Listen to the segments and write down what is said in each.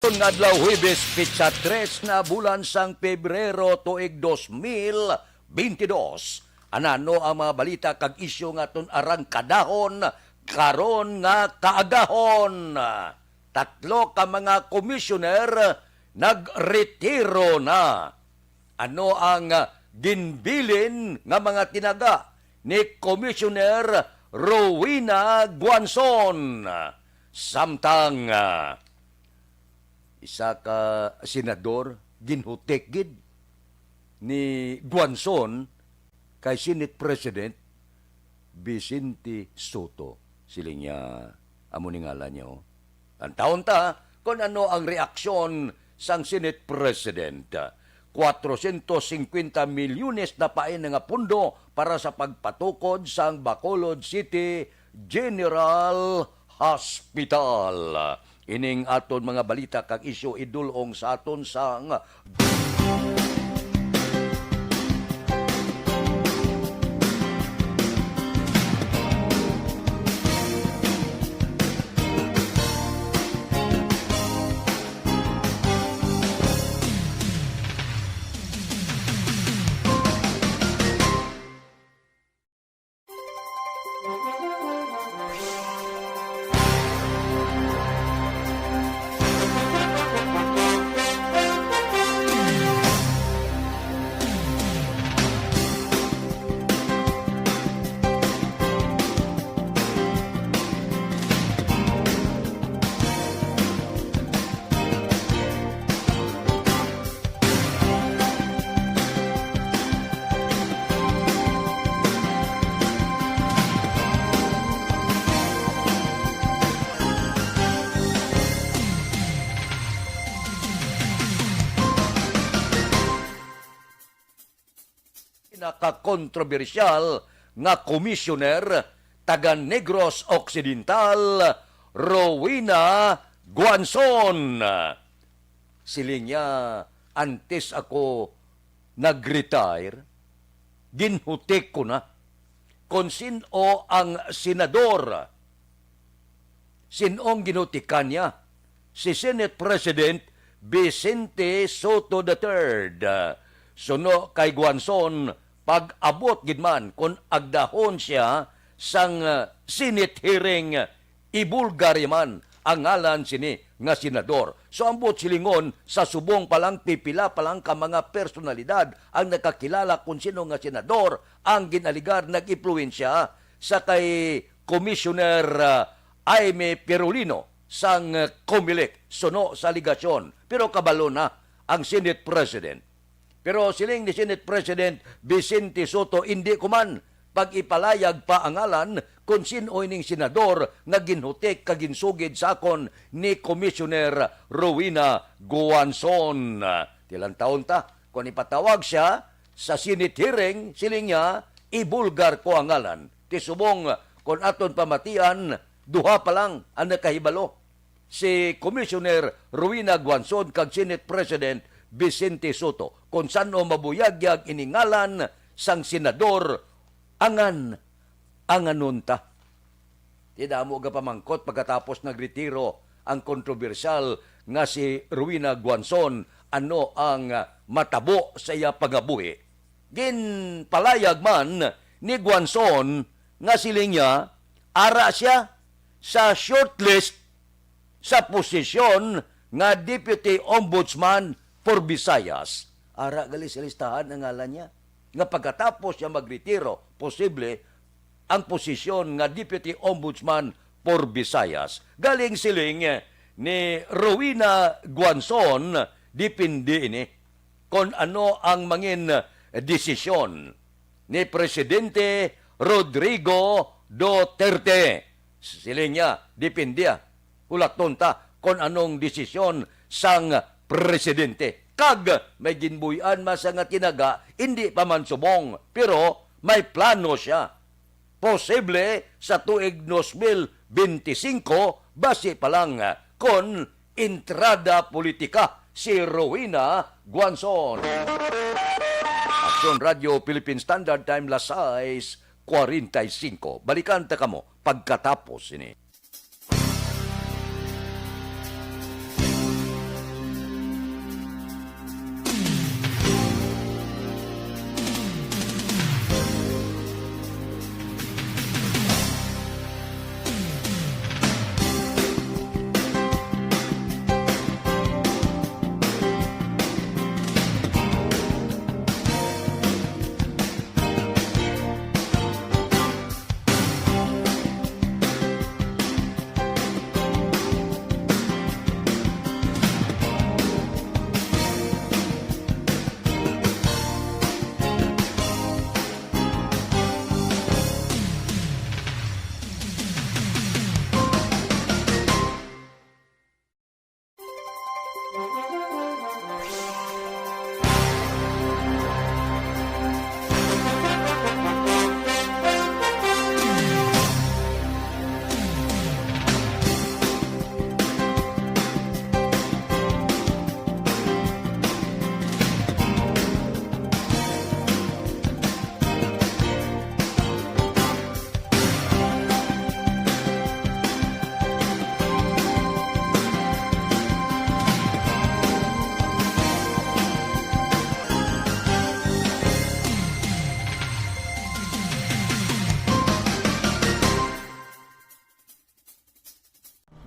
Hapon nga adlaw Huwebes, pitsa 3 na bulan sang Pebrero tuig 2022. Anano ang mga balita kag isyu nga ton arang kadahon karon nga kaagahon. Tatlo ka mga komisyoner nagretiro na. Ano ang ginbilin nga mga tinaga ni Commissioner Rowena Guanzon? Samtang isa ka senador ginhutek gid ni Guanzon kay Senate President Vicente Soto. Siling niya, amo ni ngalan niya. Ang taon ta kung ano ang reaksyon sang Senate President. 450 milyones na pain nga pundo para sa pagpatukod sang Bacolod City General Hospital. Ining aton mga balita kag isyu idulong sa aton sang nakakontrobersyal nga komisyoner taga Negros Occidental, Rowena Guanzon. Siling niya, antes ako nag-retire, ginhutik ko na kung sino ang senador. Sinong ginutikan niya? Si Senate President Vicente Soto III. Suno kay Guanzon, pag-abot gidman kung agdahon siya sang Senate hearing, ibulgar man ang ngalan sini nga senador. So ambot silingon sa subong palang pipila palang ka mga personalidad ang nakakilala kung sino nga senador ang ginaligar nag-impluensya sa kay Commissioner Jaime Perolino sang Comelec suno sa ligasyon. Pero kabalo na ang Senate President. Pero siling ni Senate President Vicente Soto, hindi kuman pag-ipalayag pa ang ngalan kung sino ining senador nga ginhutik kaginsugid sa akon ni Commissioner Rowena Guanzon. Tilang taon ta, kung ipatawag siya sa Senate hearing, siling niya, ibulgar ko ang ngalan. Tisubong, kung aton pamatian, duha pa lang ang nakahibalo. Si Commissioner Rowena Guanzon kag Senate President Vicente Soto, kung saan o mabuyagyag iningalan sang senador anganunta. Tidak mo ka pamangkot pagkatapos nagretiro ang kontrobersyal nga si Rowena Guanzon, ano ang matabo sa iya pagabuhi. Ginpalayag man ni Guanzon nga siling niya, ara siya sa shortlist sa posisyon nga Deputy Ombudsman for Visayas. Ara gali sa listahan ang ngalan niya. Nga pagkatapos siya magretiro, posible ang posisyon nga Deputy Ombudsman for Visayas. Galing siling ni Rowena Guanzon, dipindi ini kung ano ang mangin desisyon ni Presidente Rodrigo Duterte. Siling niya, dipindi ulaton ta kung anong desisyon sang Presidente. Kag may ginbuyan masa nga tinaga, hindi pa man subong, pero may plano siya. Posible sa tuig 2025, base pa lang kon entrada politika si Rowena Guanzon. Aksyon Radio Philippine Standard Time, las 6:45. Balikan ta kamo pagkatapos ini.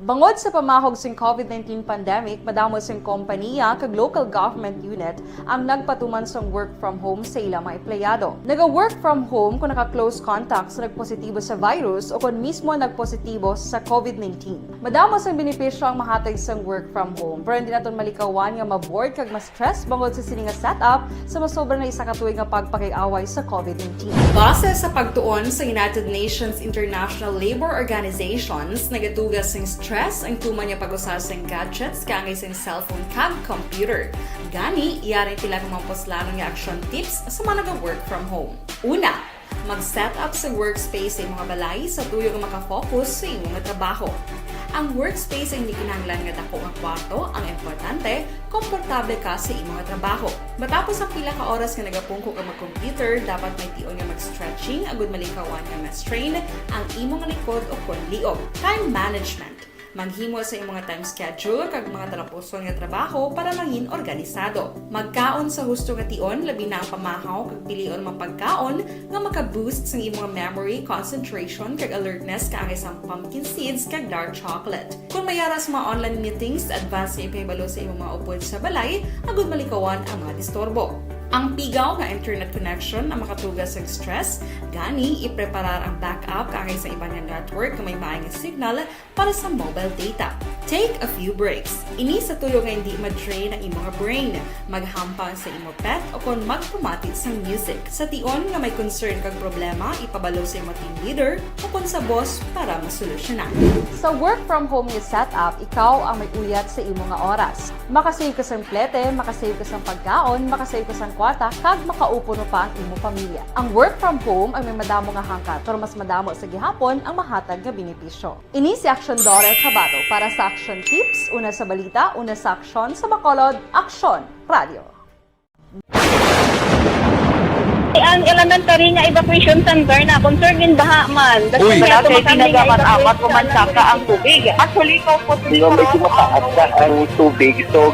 Bangod sa pamahog sing COVID-19 pandemic, madamo sing kompanya kag local government unit ang nagpatuman sang work from home sa ilang mga empleyado. Naga-work from home kung naka-close contact sa nagpositibo sa virus o kung mismo nagpositibo sa COVID-19. Madamo sang benepisyo ang mahatag sang work from home, pero hindi naton malikawan nga ma-bored kag ma-stress bangod sa sini nga setup sa masobra na isa ka tuig nga pagpakiaway sa COVID-19. Base sa pagtuon sa United Nations International Labour Organizations, nagatugas sing stress ang tuman niya pag-usar sa gadgets kangay sa cellphone kag computer. Gani, iyarin tila ng mga poslanong nga action tips sa mga nag-work from home. Una, mag-set up sa workspace sa mga balay sa tuyo nga makafocus sa imong trabaho. Ang workspace ay hindi kinahanglan nga dako nga kwarto, ang importante, komportable ka sa imong trabaho. Matapos ang pila ka oras nga nagapungko ka mag-computer, dapat may tion nga mag-stretching agud malikawan nga ma-strain ang imong likod o konliog. Time management. Manghimo sa imong time schedule kag mga talapuson nga trabaho para mangin organisado. Magkaon sa husto nga tion, labi na ang pamahaw kag pilion mapagkaon nga maka-boost sa imong memory, concentration kag alertness kaangay sa pumpkin seeds kag dark chocolate. Kung mayaras mga online meetings, advance sa ipahibalo sa imong mga upod sa balay, agud malikawan ang mga disturbo. Ang pigaw nga internet connection ang makatugas sa stress, gani ipreparar ang backup kaangay sa ibang network na may maayong signal para sa mobile data. Take a few breaks. Ini sa tuyo nga hindi ma-drain ang imong brain, maghampang sa imong pet o kung magpumatit sa music. Sa tion nga may concern kag problema, ipabalo sa imong team leader o kung sa boss para masolusyonan. Sa work from home nga setup, ikaw ang may uyat sa imong nga oras. Makasave ka sa plete, makasave ka sa pagkaon, makasave ka sa kwarta, kag makaupo no pa ang imong pamilya. Ang work from home ay may madamo nga hangkat, pero mas madamo sa gihapon ang mahatag nga benepisyo. Ini si Action Dorel Cabato para sa Action Tips, una sa balita, una sa aksyon, sa Bacolod, Aksyon Radio. Ang elementary nga evacuation center na concern din baha man. Uy, kasi pinagamat-amat kumansaka ang tubig. Actually, ko po Hindi mo medyo mataas na ang tubig. So,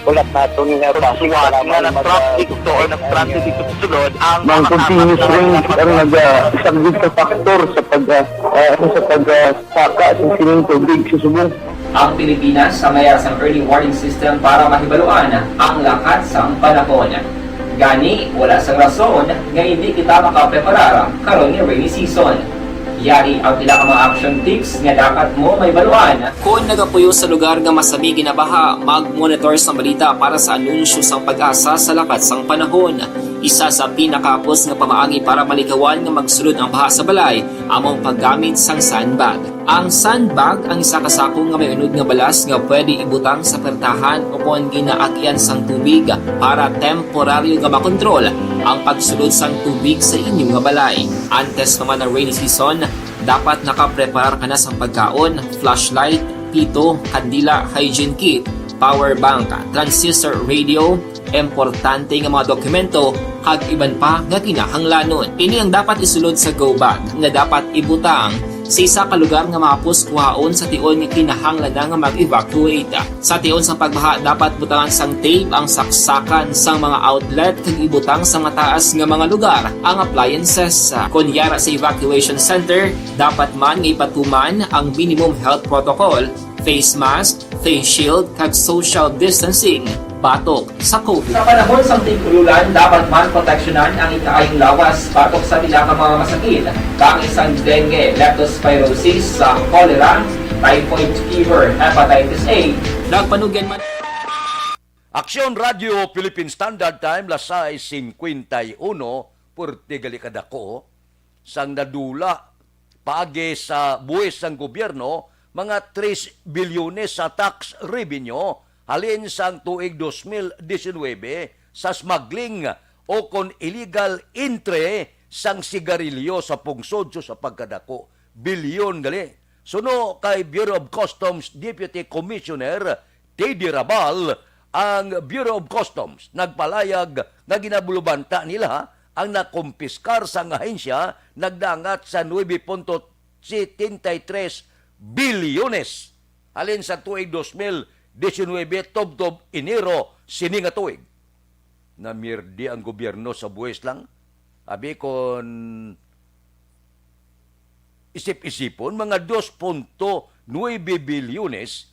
ulat natin nga pasiwat nga ng traffic to or ng-traffic dito sa sunod. Ang continuous rain ang nag-sagbit sa factor sa pagsaka sa sining tubig sa subong. Ang Pilipinas sa mayas ang early warning system para mahibaluan ang lakat sa panahon. Gani, wala sang rason nga hindi kita makapreparar karon ni rainy season. Yari ang pila ka mga action tips nga dapat mo may baluan. Kung nagapuyo sa lugar nga masabi ginabaha, mag-monitor sa balita para sa anunsyo sang pag-asa sa lakat sang panahon. Isa sa pinakapos nga pamaagi para malikawan nga magsulod ang baha sa balay, among paggamit sang sandbag. Ang sandbag ang isa kasako nga may unod nga balas nga pwede ibutang sa pertahan o kung ginaagyan sang tubig para temporaryo nga makontrol ang pagsulod sang tubig sa inyong nga balay. Antes naman ng rainy season, dapat nakapreparar ka na sa pagkaon, flashlight, pito, kandila, hygiene kit, power bank, transistor radio, importante nga mga dokumento, kag iban pa nga kinahanglanon. Ini ang dapat isulod sa go bag nga dapat ibutang sa isa ka lugar nga mapos kuhaon sa tion nga kinahanglan nga mag-evacuate. Sa tion sa pagbaha dapat butangan sang tape ang saksakan sang mga outlet kag ibutang sa mataas nga mga lugar ang appliances. Kunyara sa evacuation center, dapat man nga ipatuman ang minimum health protocol, face mask, face shield kag social distancing batok sa COVID. Sa panahon sa tigululan, dapat man proteksyonan ang ikaayong lawas batok sa pila ka mga masakit. Kang isang dengue, leptospirosis, cholera, typhoid fever, hepatitis A. Nagpanugyan man Aksyon Radio Philippine Standard Time lasay 51 purti gali kadako sang nadula paagi sa buwis sang gobyerno mga 3 bilyones sa tax revenue halin sang tuig 2019 sa smuggling o kon illegal entry sang sigarilyo sa pungsod sa pagkadako bilyon gali. Suno kay Bureau of Customs Deputy Commissioner Teddy Rabal, ang Bureau of Customs nagpalayag na ginabulubanta nila ang nakumpiskar sa ahensya nagdangat sa 9.73 bilyones halin sa tuig 2019 tubtob Enero sini nga tuig. Namirdi ang gobyerno sa buwis lang. Abi kon isip-isipon mga 2.7 9 bilyones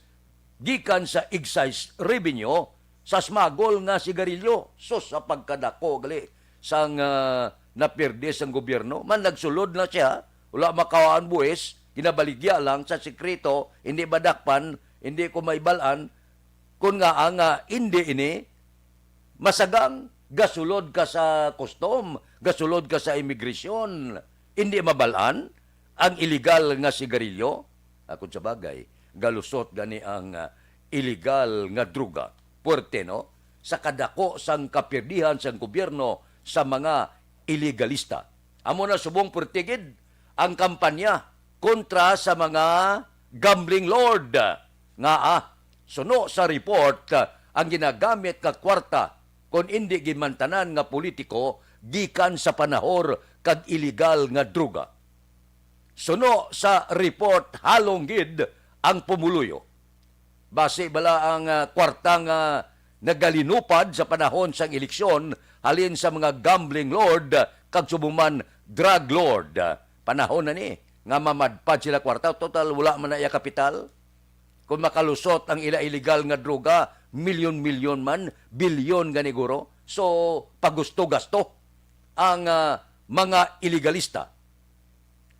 gikan sa excise revenue sa smuggle nga sigarilyo. So sa pagkadako gali sang napirde sang gobyerno, man nagsulod na siya, wala makawaan buwis, kinabaligya lang sa sekreto, hindi badakpan, hindi ko maibalaan, kung nga ang hindi ini, masagang gasulod ka sa custom, gasulod ka sa immigration, hindi mabalaan ang illegal nga sigarilyo. Kung sa bagay, galusot gani ang illegal nga druga. Puerte, no? Sa kadako sang kapirdihan sang gobyerno sa mga illegalista. Amo na subong purtigid ang kampanya kontra sa mga gambling lord. Nga suno sa report, ang ginagamit ka kwarta kung hindi gimantanan nga politiko gikan sa panahor kag illegal nga druga. Suno sa report halong gid ang pumuluyo. Base bala ang kwarta nga nagalinupad sa panahon sang eleksyon halin sa mga gambling lord kag subuman drug lord. Panahon na ni nga mamadpad sila kwarta, total wala man na iya kapital. Kung makalusot ang illegal nga droga, milyon-milyon man, bilyon ganiguro. So, pagusto-gasto ang mga illegalista.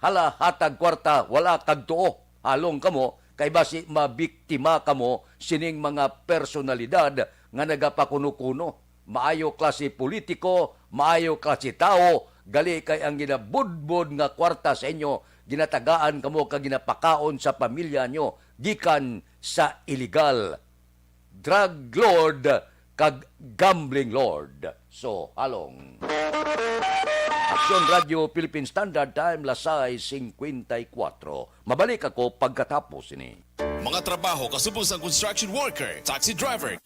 Hala, hatag kwarta, wala kag tuo. Halong kamo, kay basi mabiktima kamo sining mga personalidad nga nagapakuno-kuno. Maayo klase politiko, maayo klase tao, gali kay ang ginabudbud nga kwarta sa inyo, ginatagaan kamo kag ginapakaon sa pamilya nyo, gikan sa illegal drug lord kag gambling lord. So, halong. Aksyon Radio Philippine Standard Time, lasay 54. Mabalik ako pagkatapos ini. Mga trabaho kasubos ang construction worker, taxi driver,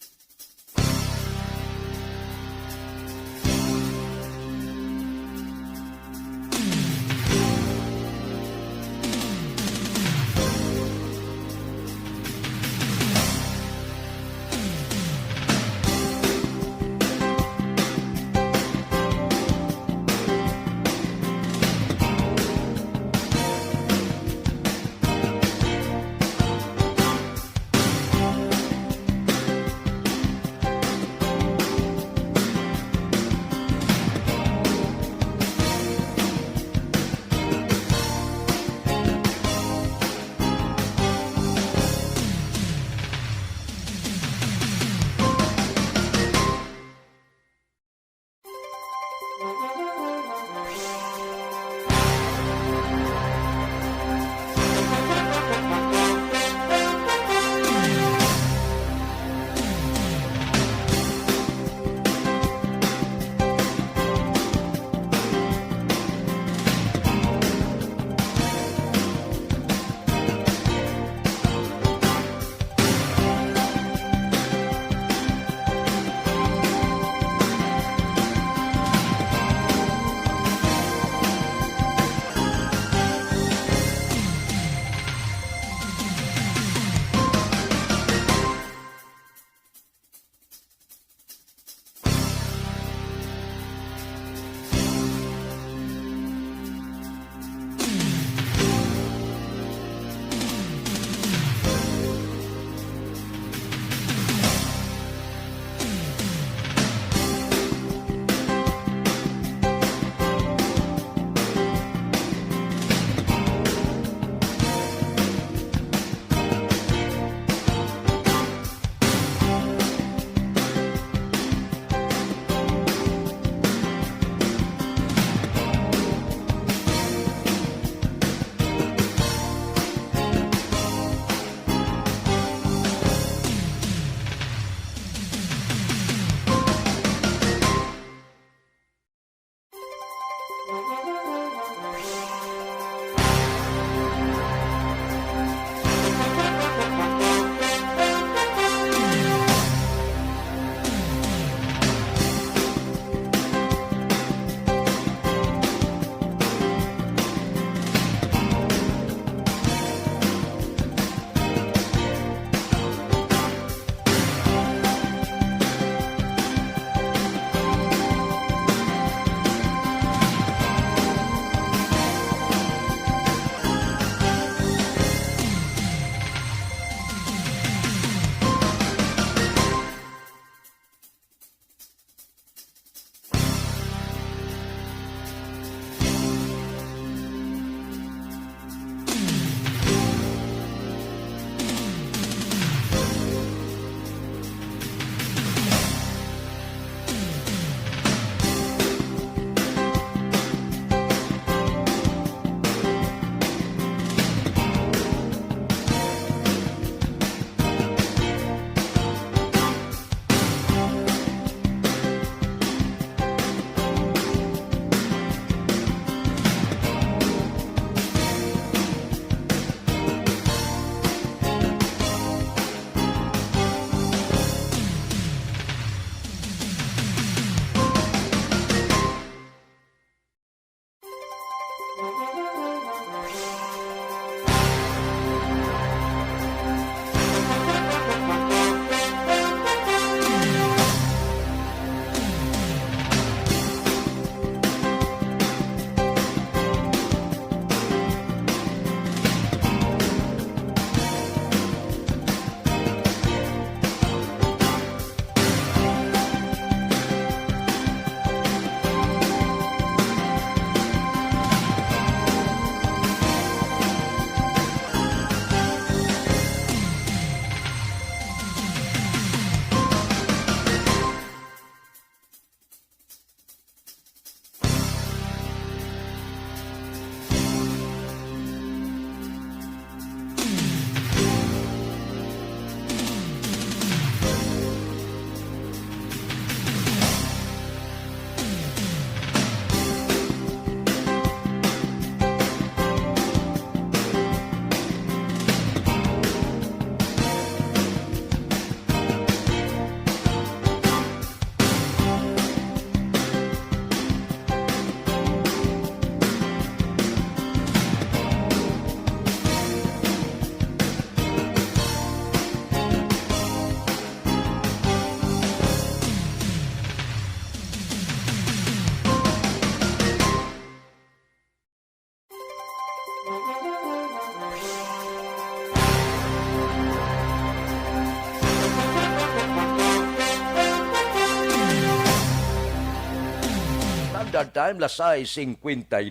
Standard Time, lasay 59.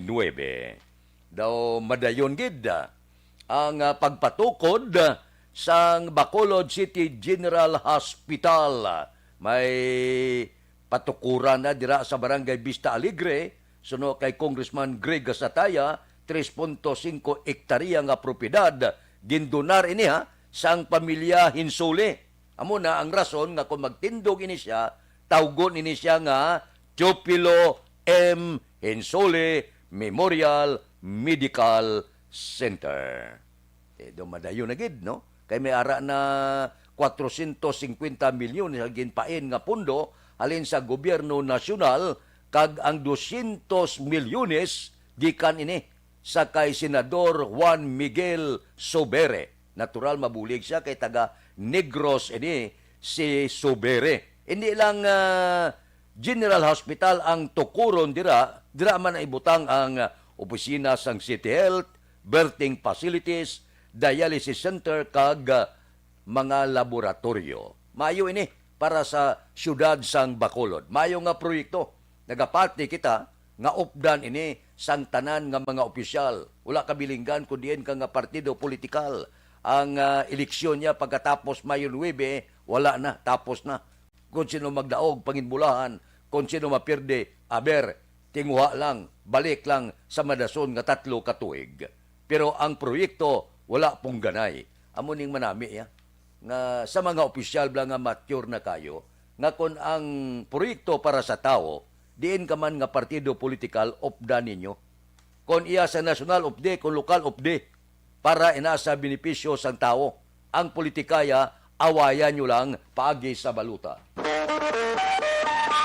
Daw madayon gid ang pagpatukod sang Bacolod City General Hospital. May patukuran na dira sa Barangay Vista Alegre, suno kay Congressman Greg Gasataya, 3.5 hektarya nga propiedad gindonar ini sang pamilya Hinsole. Amo na ang rason nga kung magtindog ini siya, tawgon ini siya nga Teopilo M. Hinsole Memorial Medical Center. Dumadayo na gid, no? Kay may ara na 450 milyon sa ginpain nga pundo halin sa gobyerno nasyonal, kag ang 200 milyones gikan ini sa kay Senador Juan Miguel Sobere. Natural mabulig siya kay taga Negros ini si Sobere. Hindi lang General Hospital ang tukuron dira man ibutang ang opisina sang City Health, birthing facilities, dialysis center kag mga laboratorio. Mayo ini para sa syudad sang Bacolod. Mayo nga proyekto. Nagapati kita nga updan ini sang tanan nga mga opisyal. Wala kabilinggan kundi ka nga partido politikal. Ang eleksyon niya pagkatapos Mayo 9, wala na, tapos na. Kung sino magdaog, panginbulahan, kung sino mapirde, aber, tinguha lang, balik lang sa madason nga 3 katuig. Pero ang proyekto, wala pong ganay. Amo ning manami nga sa mga opisyal blang nga mature na kayo, nga kung ang proyekto para sa tao, diin ka man nga partido politikal, opda ninyo. Kung iya sa national opde, kung lokal opde, para ina sa benepisyo sang tao. Ang politikaya, awayan nyo lang paagi sa baluta.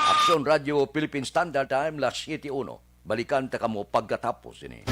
Aksyon Radio Philippine Standard Time, las 7:01. Balikan ta kamo pagkatapos ini.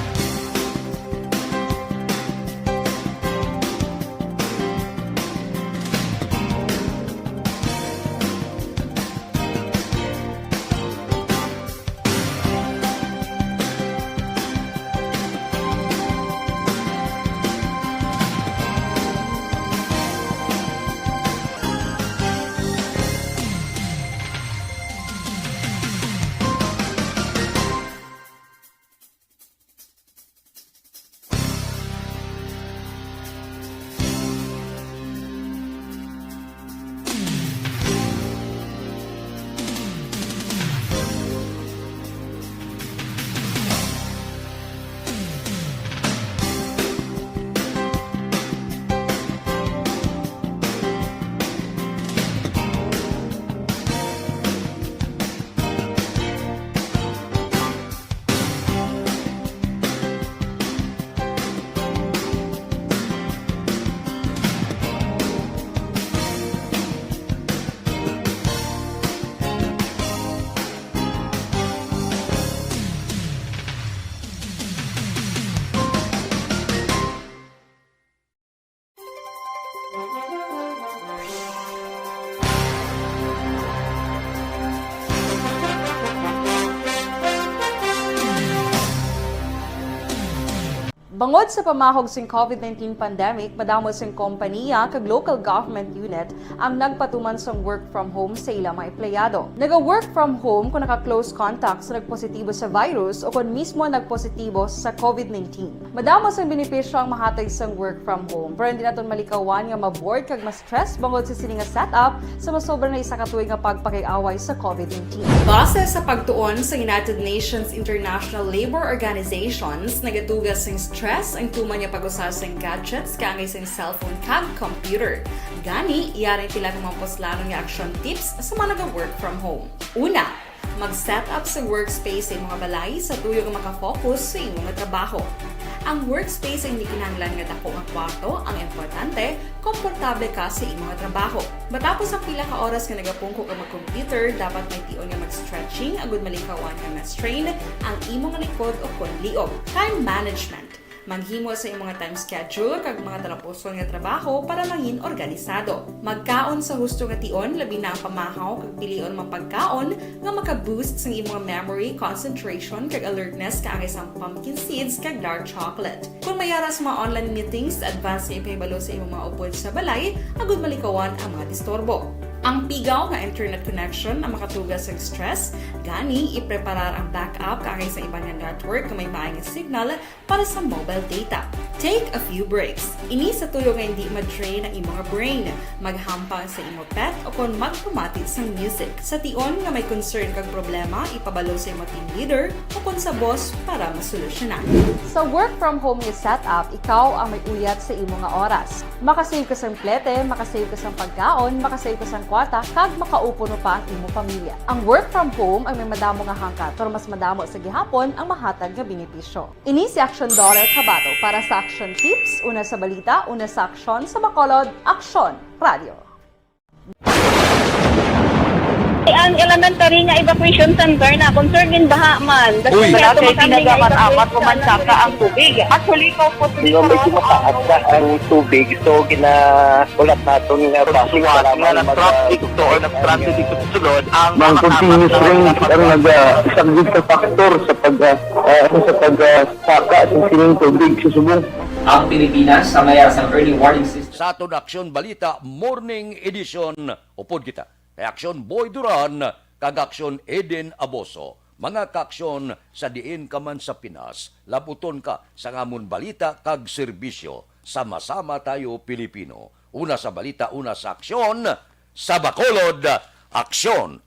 Bangod sa pamahog sing COVID-19 pandemic, madamo sing kompanya kag local government unit ang nagpatuman sang work from home sa ilang mga empleyado. Naga-work from home kung naka-close contact sa nagpositibo sa virus o kung mismo nagpositibo sa COVID-19. Madamo sang benepisyo ang mahatag sang work from home, pero hindi naton malikawan nga ma-bored kag ma-stress bangod sa sini nga setup sa masobra na isa ka tuig nga pagpakiaway sa COVID-19. Base sa pagtuon sa United Nations International Labour Organizations, nagatugas sing stress ang tuman niya pag-usas ng gadgets kangay sa cellphone kag computer. Gani, iyaring pila ng mga poslanong nga action tips sa mga nag-work from home. Una, mag-set up sa workspace sa mga balay sa tuyo nga makafocus sa inyong trabaho. Ang workspace ay hindi kinahanglan nga dako nga kwarto, ang importante, komportable ka sa imong trabaho. Matapos ang pila ka oras nga nagapungko ka mag-computer, dapat may tion nga mag-stretching agud malikawan nga ma-strain ang imong likod o konliog. Time management. Maghimo sa imong time schedule kag mga talapuson nga trabaho para maging organisado. Magkaon sa husto nga tion, labi na ang pamahaw kag pilion mang pagkaon nga maka-boost sa imong memory, concentration kag alertness kaangay sang pumpkin seeds kag dark chocolate. Kung mayaras mga online meetings, advance nga ipahibalo sa imong mga upod sa balay, agud malikawan ang mga disturbo. Ang pigaw nga internet connection ang makatugas sa stress, gani ipreparar ang backup kaagay sa ibang nga network nga may maayong signal para sa mobile data. Take a few breaks. Ini sa tuyo nga hindi ma-drain ang imong brain, maghampang sa imo pet o kung magpumati sa music. Sa tion nga may concern kag problema, ipabalo sa imo team leader o kung sa boss para masolusyonan. Sa work from home nga setup, ikaw ang may uyat sa imo nga oras. Makasave ka sa plete, makasave ka sa pagkaon, makasave ka sa kwarta, kag makaupo no pa ang imo pamilya. Ang work from home ay may madamo nga hangkat, pero mas madamo sa gihapon ang mahatag nga benepisyo. Ini si Action Dollar Kabato para sa Action Tips, una sa balita, una sa aksyon, sa Bacolod, Aksyon Radio. Ang elementary nga evacuation center na concern din baha man. Uy. Kaya Kaya tumakami nga ginagamat-amat evacuation kumansaka ang center. tubig. Actually, ikaw po medyo mataas na ang tubig. So, ulat natin nga pasiwala nga ng traffic to or nag-traffic dito sa sulod. Ang continuous rain ang nag-isaglit sa factor sa pagsaka sa sining tubig sa subong. Ang Pilipinas sa mayas ng early warning system. Sa atong Aksyon Balita Morning Edition, upod kita. Kay Aksyon Boy Duran, kag Aksyon Eden Aboso. Mga kaaksyon sa diin ka man sa Pinas, labuton ka sa ngamon balita kag serbisyo. Sama-sama tayo Pilipino. Una sa balita, una sa aksyon, sa Bacolod, Aksyon